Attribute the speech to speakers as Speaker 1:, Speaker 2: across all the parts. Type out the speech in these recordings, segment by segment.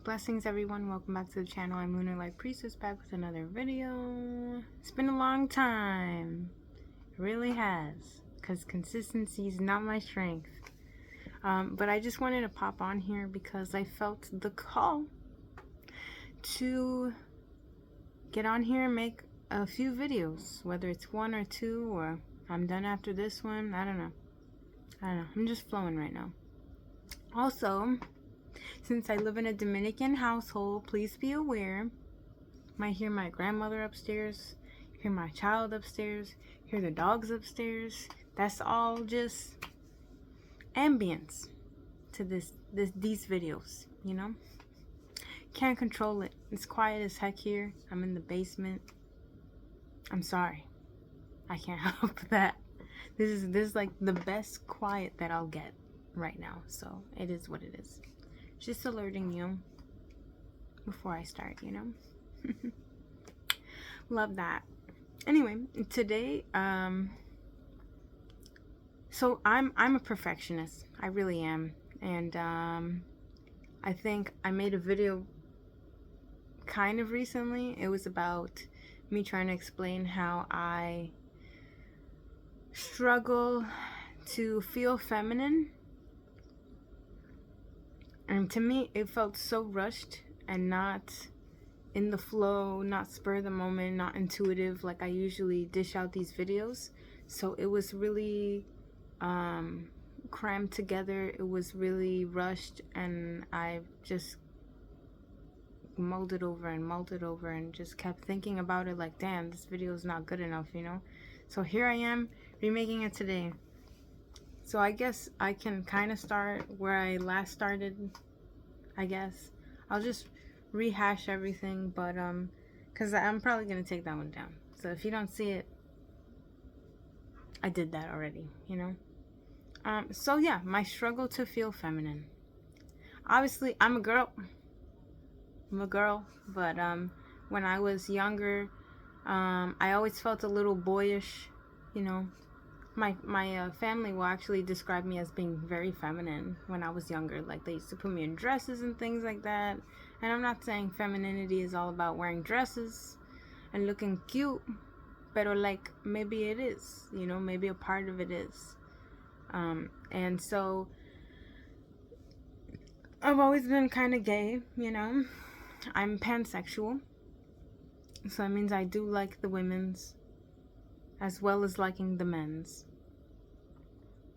Speaker 1: Blessings everyone, welcome back to the channel. I'm LunarLightPriestess back with another video. It's been a long time. It really has. Because consistency is not my strength. But I just wanted to pop on here because I felt the call to get on here and make a few videos. Whether it's one or two or I'm done after this one. I don't know. I'm just flowing right now. Also, since I live in a Dominican household, please be aware. Might hear my grandmother upstairs, hear my child upstairs, hear the dogs upstairs. That's all just ambience to these videos, you know? Can't control it. It's quiet as heck here. I'm in the basement. I'm sorry. I can't help that. This is like the best quiet that I'll get right now. So it is what it is. Just alerting you before I start, you know. Love that. Anyway, today, so I'm a perfectionist. I really am. And I think I made a video kind of recently. It was about me trying to explain how I struggle to feel feminine. And to me, it felt so rushed and not in the flow, not spur of the moment, not intuitive like I usually dish out these videos. So it was really crammed together. It was really rushed, and I just mulled it over and just kept thinking about it like, damn, this video is not good enough, you know? So here I am remaking it today. So I guess I can kind of start where I last started, I guess. I'll just rehash everything, but, because I'm probably going to take that one down. So if you don't see it, I did that already, you know? So yeah, my struggle to feel feminine. Obviously, I'm a girl. But, when I was younger, I always felt a little boyish, you know? My family will actually describe me as being very feminine when I was younger. Like, they used to put me in dresses and things like that. And I'm not saying femininity is all about wearing dresses and looking cute. But, like, maybe it is. You know, maybe a part of it is. And so, I've always been kind of gay, you know. I'm pansexual. So that means I do like the women's as well as liking the men's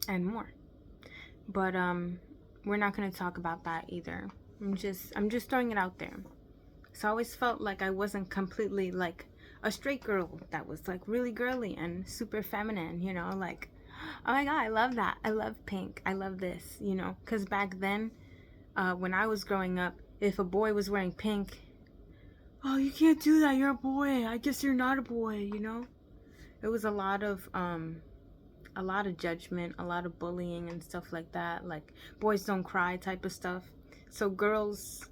Speaker 1: and more. But we're not going to talk about that either. I'm just throwing it out there. So I always felt like I wasn't completely like a straight girl that was like really girly and super feminine, you know, like, oh my god, I love that. I love pink. I love this, you know, because back then when I was growing up, if a boy was wearing pink, oh, you can't do that, you're a boy, I guess you're not a boy, you know. It was a lot of judgment, a lot of bullying and stuff like that, like boys don't cry type of stuff. So girls,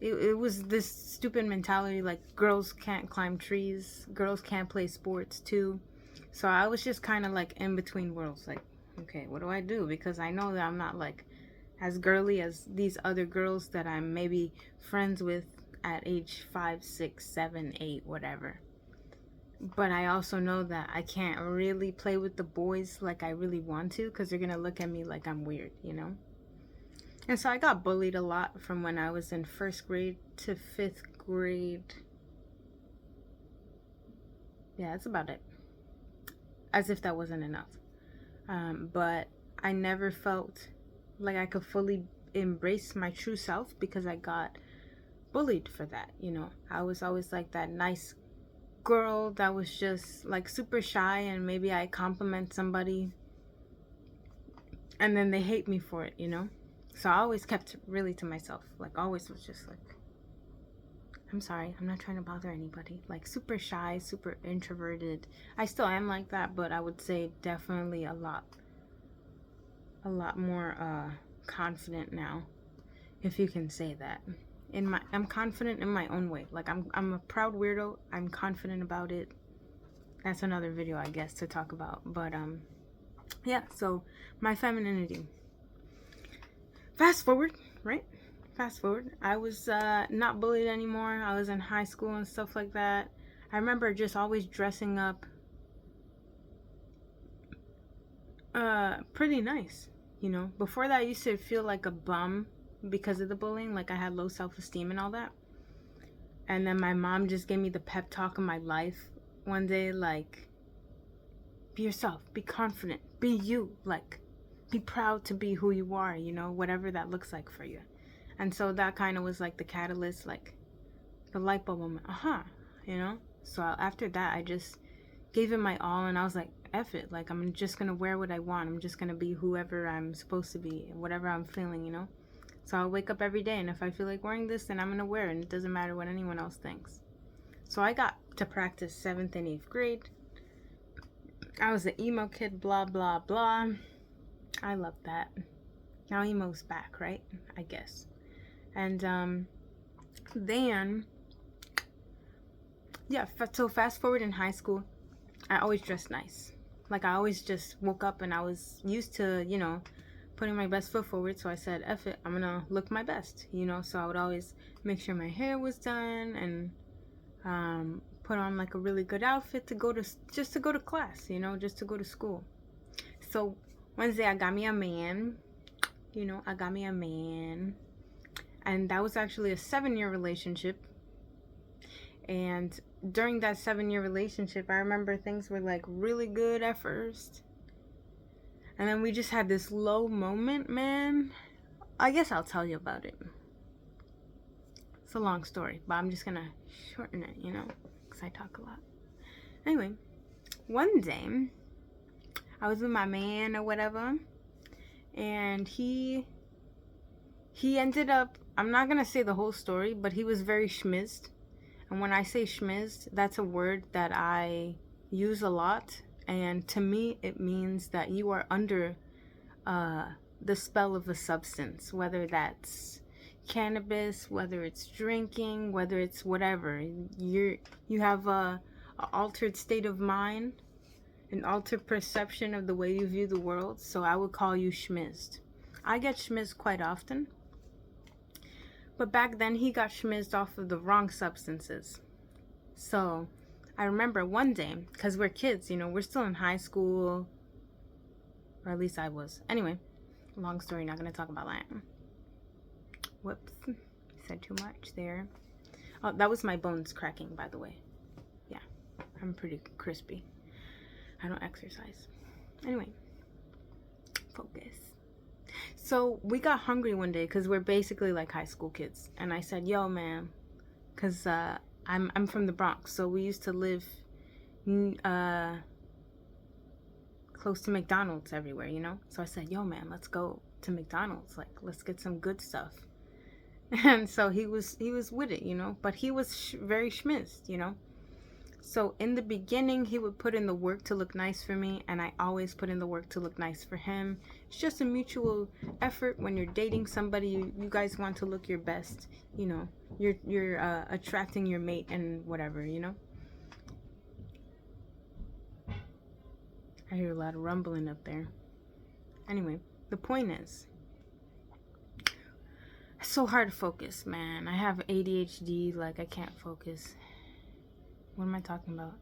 Speaker 1: it was this stupid mentality, like girls can't climb trees, girls can't play sports too. So I was just kind of like in between worlds, like, okay, what do I do? Because I know that I'm not like as girly as these other girls that I'm maybe friends with at age 5, 6, 7, 8, whatever. But I also know that I can't really play with the boys like I really want to, because they're going to look at me like I'm weird, you know? And so I got bullied a lot from when I was in 1st grade to 5th grade. Yeah, that's about it. As if that wasn't enough. But I never felt like I could fully embrace my true self because I got bullied for that, you know? I was always like that nice girl that was just like super shy, and maybe I compliment somebody and then they hate me for it, you know. So I always kept really to myself, like always was just like, I'm sorry, I'm not trying to bother anybody, like super shy, super introverted. I still am like that, but I would say definitely a lot more confident now, if you can say that. I'm confident in my own way. Like I'm a proud weirdo. I'm confident about it. That's another video, I guess, to talk about. But yeah, so my femininity. Fast forward, right? fast forward. I was not bullied anymore. I was in high school and stuff like that. I remember just always dressing up pretty nice, you know. Before that, I used to feel like a bum because of the bullying. Like I had low self-esteem and all that. And then my mom just gave me the pep talk of my life one day, like, be yourself, be confident, be you, like, be proud to be who you are, you know, whatever that looks like for you. And so that kind of was like the catalyst, like the light bulb moment. You know. So after that, I just gave it my all, and I was like, F it, like I'm just gonna wear what I want. I'm just gonna be whoever I'm supposed to be, whatever I'm feeling, you know. So I'll wake up every day, and if I feel like wearing this, then I'm gonna wear it, and it doesn't matter what anyone else thinks. So I got to practice 7th and 8th grade. I was the emo kid, blah blah blah. I love that. Now emo's back, right? I guess. And then yeah, so fast forward in high school, I always dressed nice. Like I always just woke up and I was used to, you know, putting my best foot forward. So I said, F it, I'm gonna look my best, you know. So I would always make sure my hair was done and put on like a really good outfit to go to, just to go to class, you know, just to go to school. So Wednesday I got me a man, you know, I got me a man. And that was actually a 7-year relationship. And during that 7-year relationship, I remember things were like really good at first. And then we just had this low moment, man. I guess I'll tell you about it. It's a long story, but I'm just gonna shorten it, you know, because I talk a lot. Anyway, one day, I was with my man or whatever, and he ended up, I'm not gonna say the whole story, but he was very schmizzed. And when I say schmizzed, that's a word that I use a lot. And to me, it means that you are under the spell of a substance, whether that's cannabis, whether it's drinking, whether it's whatever. You have a altered state of mind, an altered perception of the way you view the world. So I would call you schmizzed. I get schmizzed quite often. But back then, he got schmizzed off of the wrong substances. So I remember one day, because we're kids, you know, we're still in high school. Or at least I was. Anyway, long story, not going to talk about that. Whoops. Said too much there. Oh, that was my bones cracking, by the way. Yeah, I'm pretty crispy. I don't exercise. Anyway, focus. So we got hungry one day because we're basically like high school kids. And I said, yo, man, because I'm from the Bronx. So we used to live close to McDonald's everywhere, you know. So I said, yo, man, let's go to McDonald's. Like, let's get some good stuff. And so he was with it, you know. But he was very schmizzed, you know. So in the beginning, he would put in the work to look nice for me, and I always put in the work to look nice for him. It's just a mutual effort. When you're dating somebody, you guys want to look your best. You know, you're attracting your mate and whatever, you know. I hear a lot of rumbling up there. Anyway, the point is, it's so hard to focus, man. I have ADHD, like I can't focus. What am I talking about?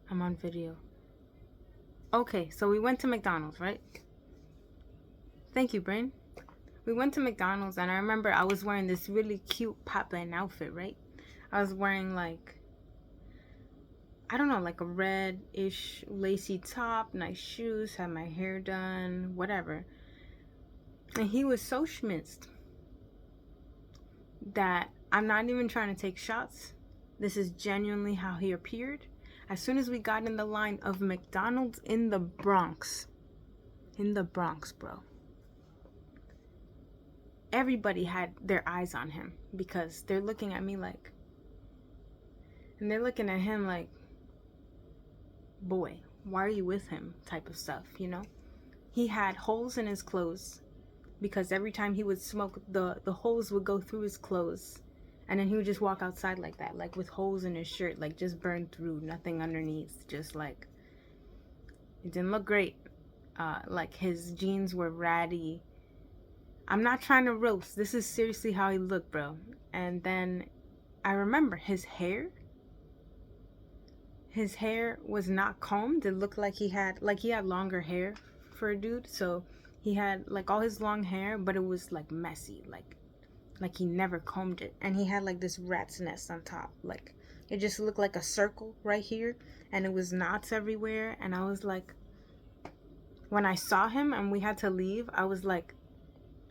Speaker 1: I'm on video. Okay, so we went to McDonald's, right? Thank you, brain. We went to McDonald's, and I remember I was wearing this really cute Popline outfit, right? I was wearing like, I don't know, like a red-ish lacy top, nice shoes, had my hair done, whatever. And he was so schmizzed that I'm not even trying to take shots. This is genuinely how he appeared. As soon as we got in the line of McDonald's in the Bronx, bro, everybody had their eyes on him because they're looking at me like, and they're looking at him like, boy, why are you with him type of stuff, you know? He had holes in his clothes because every time he would smoke, the holes would go through his clothes. And then he would just walk outside like that, like with holes in his shirt, like just burned through, nothing underneath, just like, it didn't look great. Like his jeans were ratty. I'm not trying to roast. This is seriously how he looked, bro. And then I remember his hair was not combed. It looked like he had longer hair for a dude. So he had like all his long hair, but it was like messy, like he never combed it. And he had like this rat's nest on top. Like it just looked like a circle right here, and it was knots everywhere. And I was like, when I saw him and we had to leave, I was like,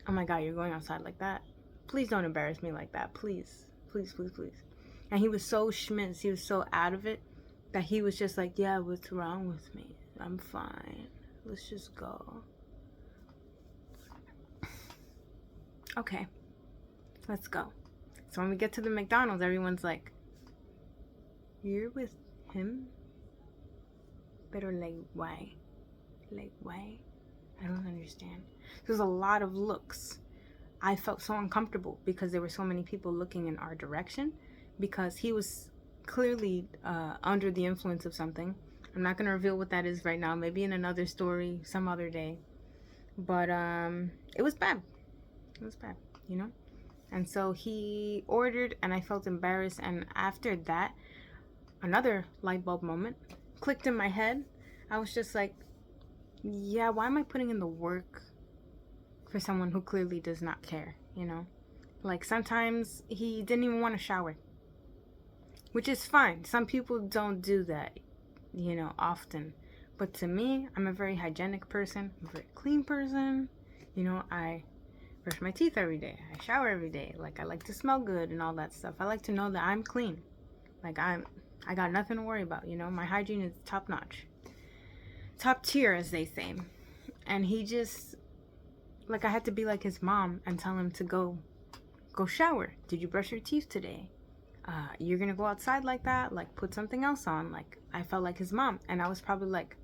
Speaker 1: oh my God, you're going outside like that? Please don't embarrass me like that. Please, please, please, please. And he was so schmitz. He was so out of it that he was just like, yeah, what's wrong with me? I'm fine. Let's just go. Okay, let's go. So when we get to the McDonald's, everyone's like, you're with him? Pero like, why? Like, why? I don't understand. There's a lot of looks. I felt so uncomfortable because there were so many people looking in our direction, because he was clearly under the influence of something. I'm not going to reveal what that is right now. Maybe in another story some other day. But it was bad. It was bad, you know? And so he ordered, and I felt embarrassed. And after that, another light bulb moment clicked in my head. I was just like, yeah, why am I putting in the work for someone who clearly does not care, you know? Like, sometimes he didn't even want to shower, which is fine. Some people don't do that, you know, often. But to me, I'm a very hygienic person. I'm a very clean person. You know, I brush my teeth every day. I shower every day. Like, I like to smell good and all that stuff. I like to know that I'm clean. Like, I got nothing to worry about, you know? My hygiene is top notch. Top tier, as they say. And he just, like, I had to be like his mom and tell him to go shower. Did you brush your teeth today? You're gonna go outside like that? Like, put something else on. Like, I felt like his mom. And I was probably like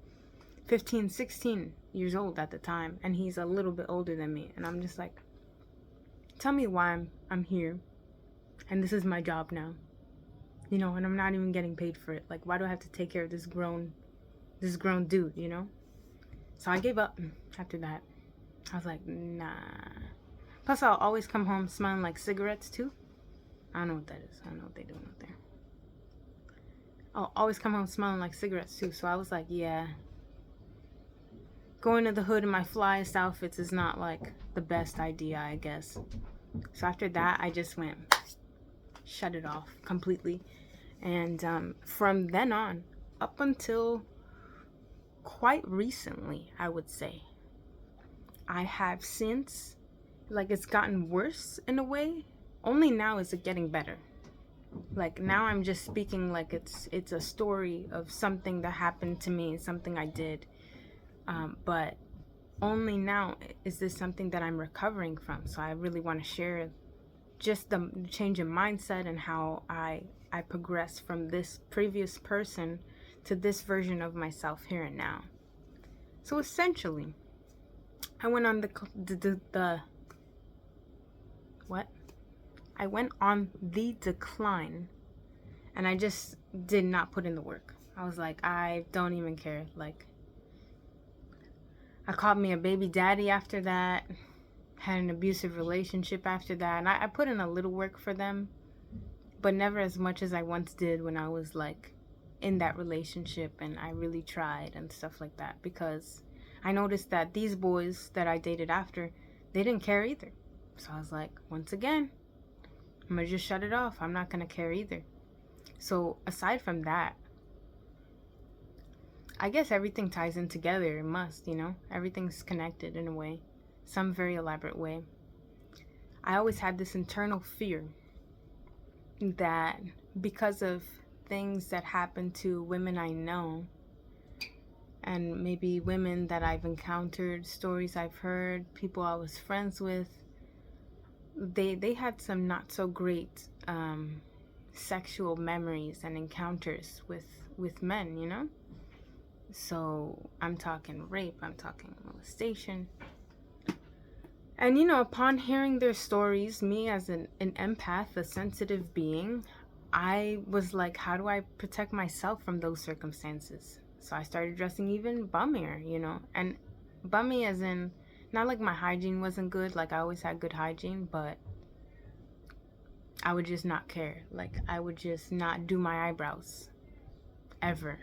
Speaker 1: 15, 16 years old at the time. And he's a little bit older than me. And I'm just like, tell me why I'm here. And this is my job now. You know, and I'm not even getting paid for it. Like, why do I have to take care of this grown dude, you know? So I gave up after that. I was like, nah. Plus, I'll always come home smelling like cigarettes, too. I don't know what that is. I don't know what they're doing out there. I'll always come home smelling like cigarettes, too. So I was like, yeah. Going to the hood in my flyest outfits is not, like, the best idea, I guess. So after that, I just went, shut it off completely. And from then on, up until quite recently, I would say, I have since, like, it's gotten worse in a way. Only now is it getting better. Like, now I'm just speaking like it's a story of something that happened to me, something I did. But only now is this something that I'm recovering from. So I really want to share just the change in mindset and how I progressed from this previous person to this version of myself here and now. So essentially, I went on I went on the decline, and I just did not put in the work. I was like, I don't even care. Like, I called me a baby daddy after that, had an abusive relationship after that, and I put in a little work for them, but never as much as I once did when I was like in that relationship and I really tried and stuff like that, because I noticed that these boys that I dated after, they didn't care either. So I was like, once again, I'm gonna just shut it off. I'm not gonna care either. So aside from that, I guess everything ties in together. It must, you know? Everything's connected in a way, some very elaborate way. I always had this internal fear that because of things that happen to women I know, and maybe women that I've encountered, stories I've heard, people I was friends with, they had some not so great sexual memories and encounters with men, you know? So I'm talking rape, I'm talking molestation. And, you know, upon hearing their stories, me as an empath, a sensitive being, I was like, how do I protect myself from those circumstances? So I started dressing even bummier, you know, and bummy as in not like my hygiene wasn't good, like I always had good hygiene, but I would just not care. Like I would just not do my eyebrows ever,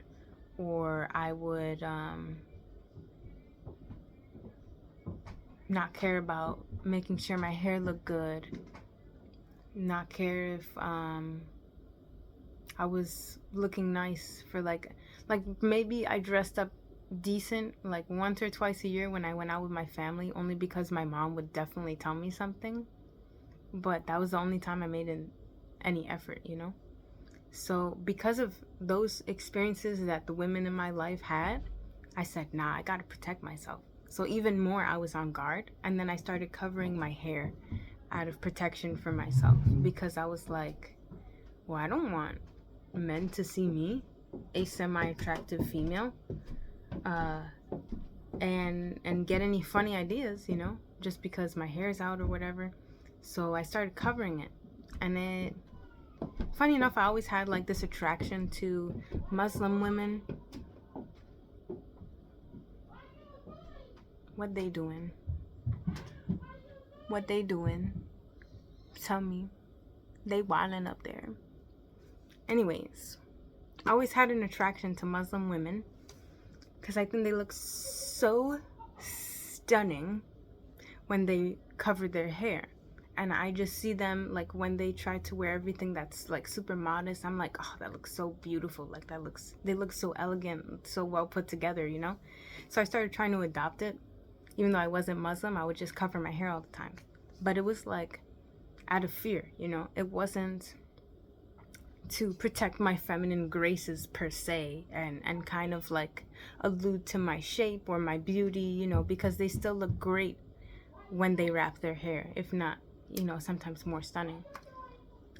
Speaker 1: or I would not care about making sure my hair looked good, not care if I was looking nice for like maybe I dressed up decent like once or twice a year when I went out with my family, only because my mom would definitely tell me something, but that was the only time I made any effort, you know. So because of those experiences that the women in my life had, I said, nah, I gotta protect myself. So even more I was on guard, and then I started covering my hair out of protection for myself, because I was like, well, I don't want men to see me, a semi-attractive female, and get any funny ideas, you know, just because my hair's out or whatever. So I started covering it, and it, funny enough, I always had like this attraction to Muslim women. What they doing? What they doing? Tell me. They wilding up there. Anyways, I always had an attraction to Muslim women because I think they look so stunning when they cover their hair. And I just see them, like, when they try to wear everything that's like super modest, I'm like, oh, that looks so beautiful. Like, they look so elegant, so well put together, you know. So I started trying to adopt it. Even though I wasn't Muslim, I would just cover my hair all the time. But it was like out of fear, you know. It wasn't to protect my feminine graces per se, and kind of like allude to my shape or my beauty, you know, because they still look great when they wrap their hair, if not, you know, sometimes more stunning.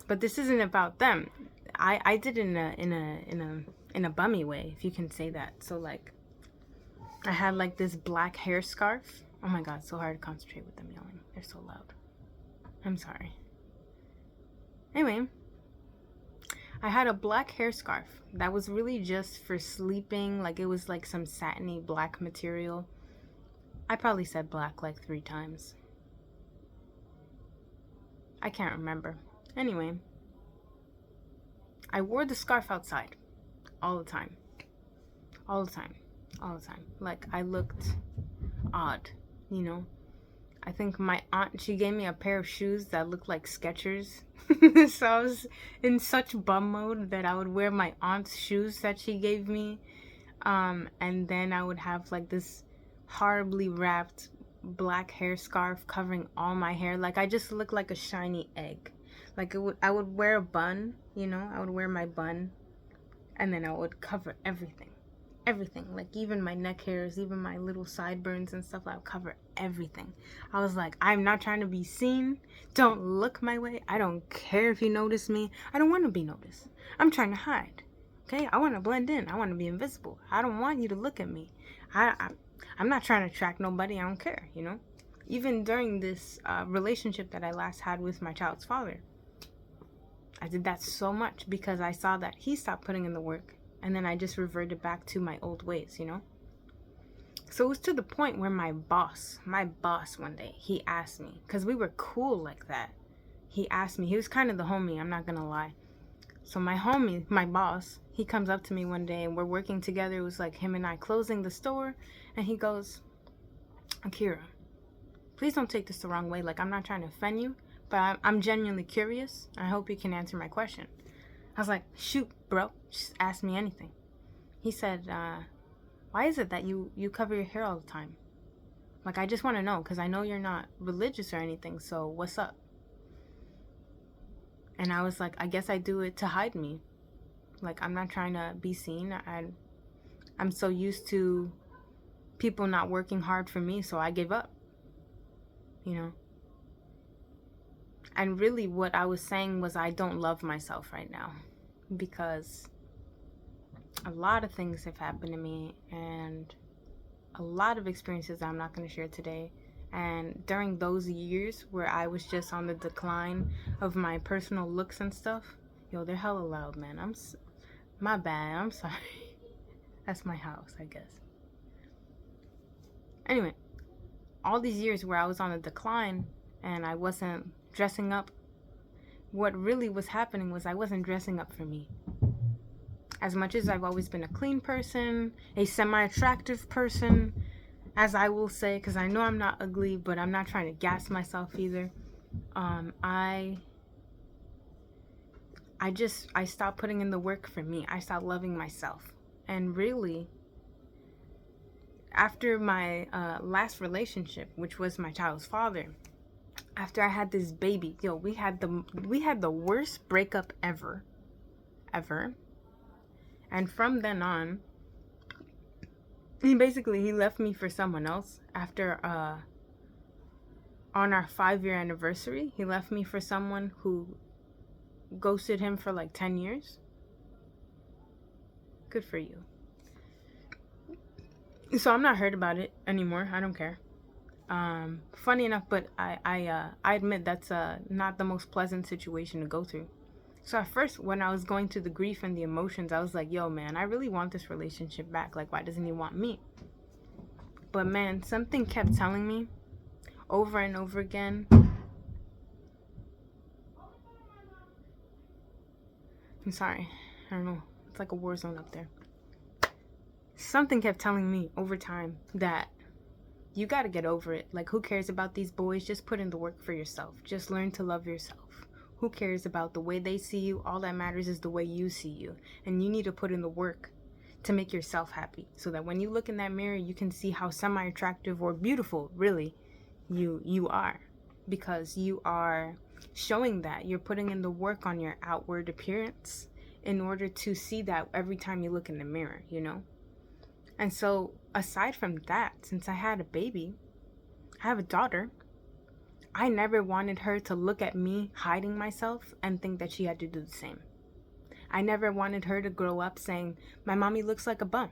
Speaker 1: But this isn't about them. I did it in a bummy way, if you can say that. So like, I had like this black hair scarf. Oh my god, so hard to concentrate with them yelling. They're so loud. I'm sorry. Anyway, I had a black hair scarf that was really just for sleeping. Like, it was like some satiny black material. I probably said black like 3 times. I can't remember. Anyway, I wore the scarf outside all the time. All the time. All the time. Like, I looked odd, you know. I think my aunt, she gave me a pair of shoes that looked like Skechers. So I was in such bum mode that I would wear my aunt's shoes that she gave me. And then I would have like this horribly wrapped black hair scarf covering all my hair. Like, I just looked like a shiny egg. Like, I would wear a bun, you know. I would wear my bun, and then I would cover everything. Everything, like even my neck hairs, even my little sideburns and stuff. I would cover everything. I was like, I'm not trying to be seen. Don't look my way. I don't care if you notice me. I don't want to be noticed. I'm trying to hide. Okay, I want to blend in. I want to be invisible. I don't want you to look at me. I'm not trying to attract nobody. I don't care, you know. Even during this relationship that I last had with my child's father, I did that so much because I saw that he stopped putting in the work. And then I just reverted back to my old ways, you know? So it was to the point where my boss one day, he asked me, because we were cool like that. He asked me, he was kind of the homie, I'm not going to lie. So my homie, my boss, he comes up to me one day and we're working together. It was like him and I closing the store. And he goes, Akira, please don't take this the wrong way. Like, I'm not trying to offend you, but I'm genuinely curious. I hope you can answer my question. I was like, shoot, bro, just ask me anything. He said, why is it that you cover your hair all the time? Like, I just want to know, because I know you're not religious or anything, so what's up? And I was like, I guess I do it to hide me. Like, I'm not trying to be seen. I'm so used to people not working hard for me, so I give up, you know? And really what I was saying was I don't love myself right now, because a lot of things have happened to me and a lot of experiences I'm not going to share today. And during those years where I was just on the decline of my personal looks and stuff, yo, they're hella loud, man. My bad. I'm sorry. That's my house, I guess. Anyway, all these years where I was on a decline and I wasn't dressing up, what really was happening was I wasn't dressing up for me. As much as I've always been a clean person, a semi-attractive person, as I will say, because I know I'm not ugly, but I'm not trying to gas myself either. I stopped putting in the work for me. I stopped loving myself. And really, after my last relationship, which was my child's father, after I had this baby, yo, we had the worst breakup ever. And from then on, he left me for someone else. After on our 5-year anniversary, he left me for someone who ghosted him for like 10 years. Good for you. So I'm not hurt about it anymore. I don't care. Funny enough, but I admit that's not the most pleasant situation to go through. So at first, when I was going through the grief and the emotions, I was like, yo, man, I really want this relationship back. Like, why doesn't he want me? But man, something kept telling me over and over again. I'm sorry. I don't know. It's like a war zone up there. Something kept telling me over time that you got to get over it. Like, who cares about these boys? Just put in the work for yourself. Just learn to love yourself. Who cares about the way they see you? All that matters is the way you see you. And you need to put in the work to make yourself happy. So that when you look in that mirror, you can see how semi-attractive or beautiful, really, you are. Because you are showing that. You're putting in the work on your outward appearance in order to see that every time you look in the mirror, you know? And so, aside from that, since I had a baby, I have a daughter, I never wanted her to look at me hiding myself and think that she had to do the same. I never wanted her to grow up saying, my mommy looks like a bum.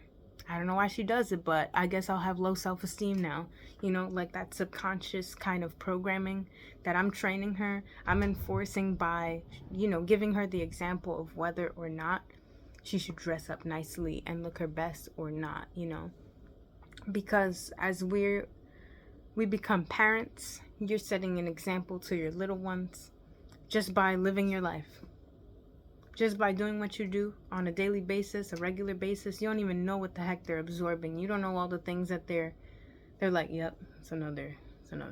Speaker 1: I don't know why she does it, but I guess I'll have low self-esteem now. You know, like that subconscious kind of programming that I'm training her. I'm enforcing by, you know, giving her the example of whether or not she should dress up nicely and look her best or not, you know. Because as we become parents, you're setting an example to your little ones just by living your life. Just by doing what you do on a daily basis, a regular basis. You don't even know what the heck they're absorbing. You don't know all the things that they're like, yep, it's another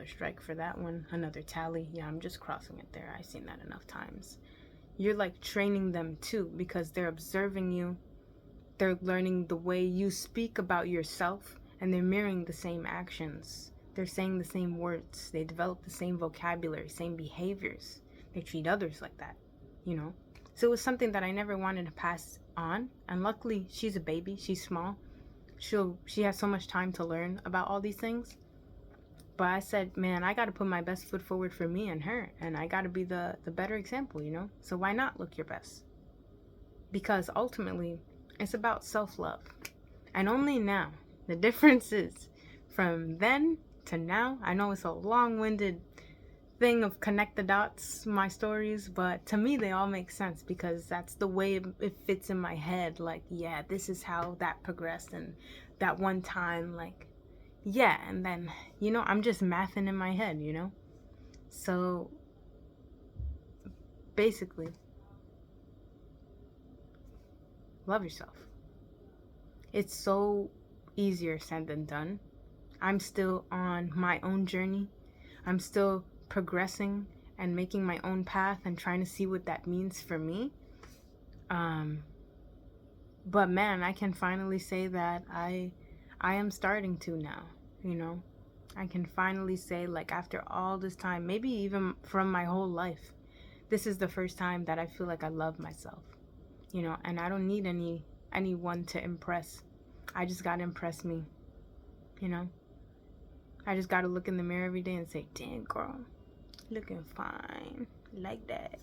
Speaker 1: strike for that one. Another tally. Yeah, I'm just crossing it there. I've seen that enough times. You're like training them too, because they're observing you. They're learning the way you speak about yourself, and they're mirroring the same actions. They're saying the same words. They develop the same vocabulary, same behaviors. They treat others like that, you know. So it was something that I never wanted to pass on. And luckily, she's a baby. She's small. She has so much time to learn about all these things. But I said, man, I got to put my best foot forward for me and her. And I got to be the better example, you know. So why not look your best? Because ultimately, it's about self-love. And only now, the difference is from then to now. I know it's a long-winded thing of connect the dots, my stories, but to me they all make sense because that's the way it fits in my head. Like, yeah, this is how that progressed, and that one time, like, yeah, and then, you know, I'm just mathing in my head, you know. So basically, love yourself. It's so easier said than done. I'm still on my own journey. I'm still progressing and making my own path and trying to see what that means for me. But man, I can finally say that I am starting to now, you know. I can finally say, like, after all this time, maybe even from my whole life, this is the first time that I feel like I love myself, you know, and I don't need anyone to impress. I just gotta impress me, you know. I just gotta look in the mirror every day and say, damn girl, looking fine. Like that.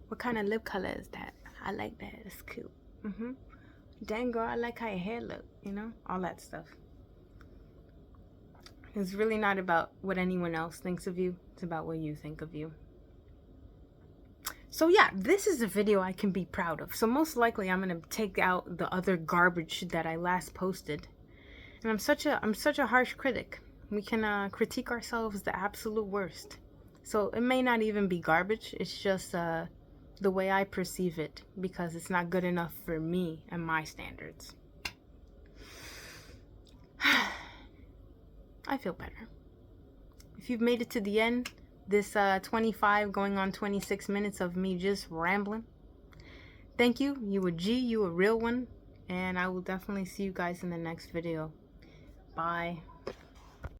Speaker 1: What kind of lip color is that? I like that. It's cute. Dang girl, I like how your hair look. You know, all that stuff. It's really not about what anyone else thinks of you. It's about what you think of you. So yeah, this is a video I can be proud of. So most likely I'm gonna take out the other garbage that I last posted. And I'm such a harsh critic. We can critique ourselves the absolute worst. So it may not even be garbage. It's just the way I perceive it, because it's not good enough for me and my standards. I feel better. If you've made it to the end, this 25 going on 26 minutes of me just rambling, thank you. You a G, you a real one. And I will definitely see you guys in the next video. Bye.